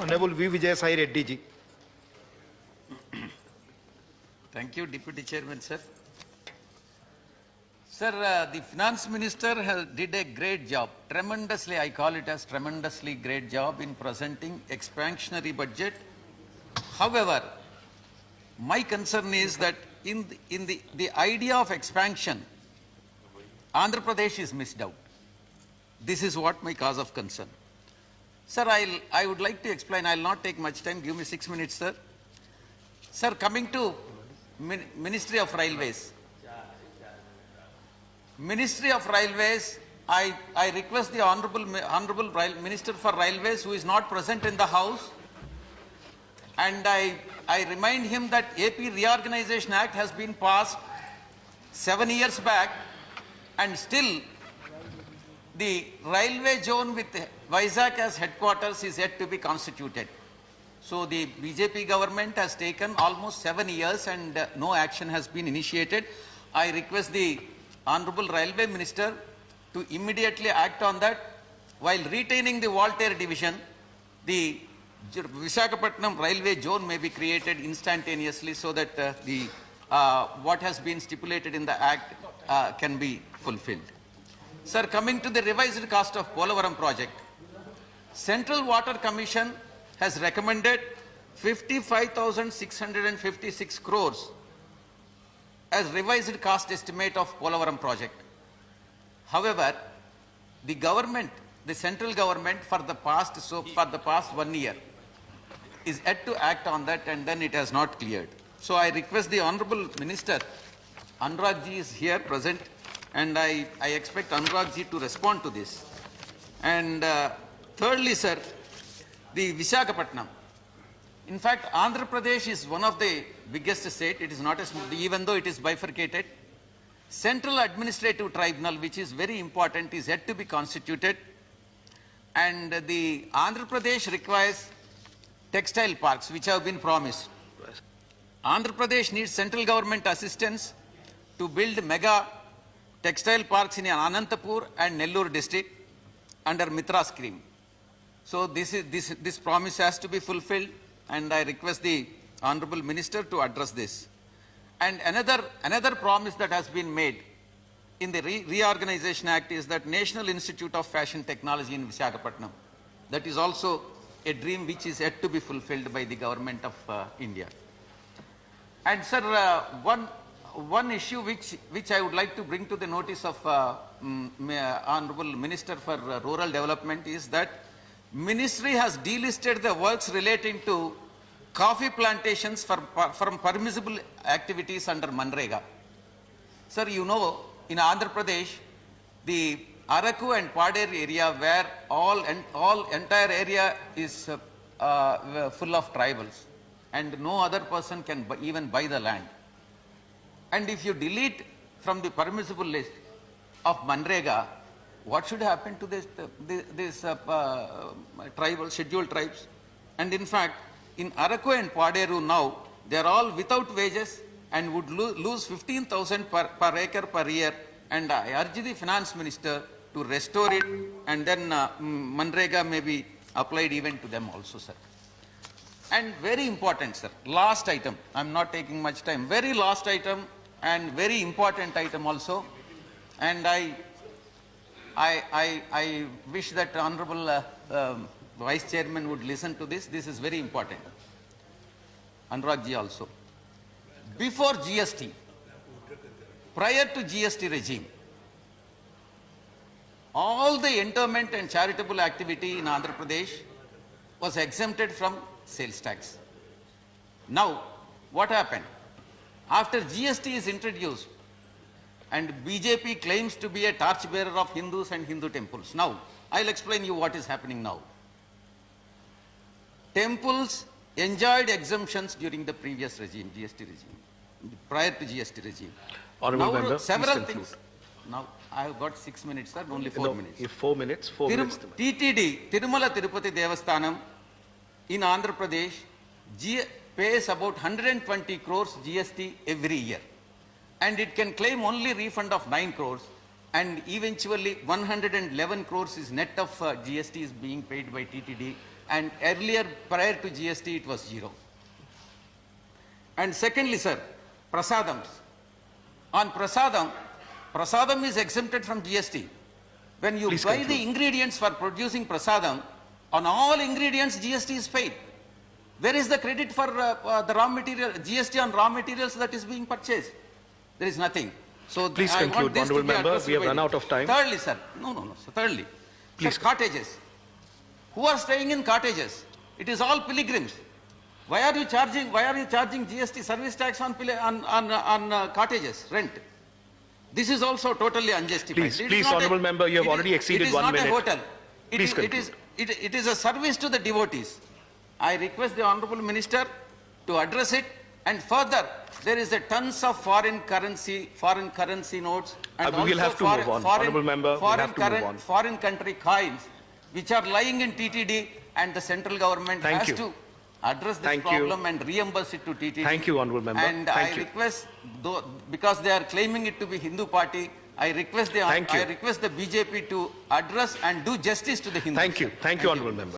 Honorable V. Vijay Sai Reddy ji. Thank you, Deputy Chairman, sir. Sir, the Finance Minister did a great job, tremendously, I call it as tremendously great job in presenting expansionary budget. However, my concern is that in the idea of expansion, Andhra Pradesh is missed out. This is what my cause of concern. Sir, I would like to explain. I will not take much time. Give me 6 minutes, sir. Sir, coming to Ministry of Railways. Ministry of Railways, I request the Honorable Minister for Railways, who is not present in the House, and I remind him that AP Reorganization Act has been passed 7 years back, and still the railway zone with Vizag as headquarters is yet to be constituted. So the BJP government has taken almost 7 years and no action has been initiated. I request the Honorable Railway Minister to immediately act on that while retaining the Voltaire division. The Visakhapatnam railway zone may be created instantaneously so that what has been stipulated in the Act can be fulfilled. Sir, coming to the revised cost of Polavaram project, Central Water Commission has recommended 55,656 crores as revised cost estimate of Polavaram project. However, the government, the central government for the past 1 year is yet to act on that, and then it has not cleared. So I request the Honorable Minister, Anurag ji is here present, and I expect Anurag ji to respond to this. And thirdly, sir, the Visakhapatnam. In fact, Andhra Pradesh is one of the biggest state. It is not a small, even though it is bifurcated. Central Administrative Tribunal, which is very important, is yet to be constituted. And the Andhra Pradesh requires textile parks, which have been promised. Andhra Pradesh needs central government assistance to build mega textile parks in Anantapur and Nellore district under Mitra scheme. So this promise has to be fulfilled, and I request the Honorable Minister to address this. And another promise that has been made in the Reorganization Act is that National Institute of Fashion Technology in Visakhapatnam. That is also a dream which is yet to be fulfilled by the government of India. And sir, one issue which I would like to bring to the notice of Honorable Minister for Rural Development is that Ministry has delisted the works relating to coffee plantations from permissible activities under Manrega. Sir, you know, in Andhra Pradesh, the Araku and Pader area, where entire area is full of tribals, and no other person can even buy the land. And if you delete from the permissible list of Manrega, what should happen to this scheduled tribes? And in fact, in Araku and Paderu now, they are all without wages and would lose 15,000 per acre per year. And I urge the Finance Minister to restore it, and then Manrega may be applied even to them also, sir. And very important, sir, last item, I am not taking much time, very last item and very important item also. And I wish that Honorable Vice Chairman would listen to this. This is very important. Anurag ji also. Before GST, prior to GST regime, all the endowment and charitable activity in Andhra Pradesh was exempted from sales tax. Now, what happened? After GST is introduced, and BJP claims to be a torchbearer of Hindus and Hindu temples. Now, I'll explain you what is happening now. Temples enjoyed exemptions during the previous regime, GST regime, prior to GST regime. Honorable now, member, several things. Now, I have got 6 minutes, sir, only 4 minutes. 4 minutes, 4 minutes. TTD, Tirumala Tirupati Devasthanam, in Andhra Pradesh, pays about 120 crores GST every year. And it can claim only refund of 9 crores, and eventually 111 crores is net of GST is being paid by TTD and earlier prior to GST it was 0. And secondly, sir, prasadams. On prasadam is exempted from GST. When you Please buy conclude. the ingredients for producing prasadam, on all ingredients GST is paid. Where is the credit for the raw material, GST on raw materials that is being purchased? There is nothing. So Please I want conclude, this to honourable be member. addressed We have by run the- out of time. Thirdly, sir. No. So thirdly. Please. Sir, cottages. Who are staying in cottages? It is all pilgrims. Why are you charging GST service tax on cottages, rent? This is also totally unjustified. Please, It is please, not honourable member, you have already exceeded 1 minute. It is not a hotel. Please It is a service to the devotees. I request the Honourable Minister to address it, and further, there is a tons of foreign currency notes and We will have to move on. Honourable member, we'll have to move on. foreign country coins which are lying in TTD, and the central government Thank has you. to address this Thank you. problem and reimburse it to TTD. Thank you, honourable member. And Thank I you. request, though, because they are claiming it to be Hindu party, I request the Thank you. BJP to address and do justice to the Hindus. Thank you, honourable member.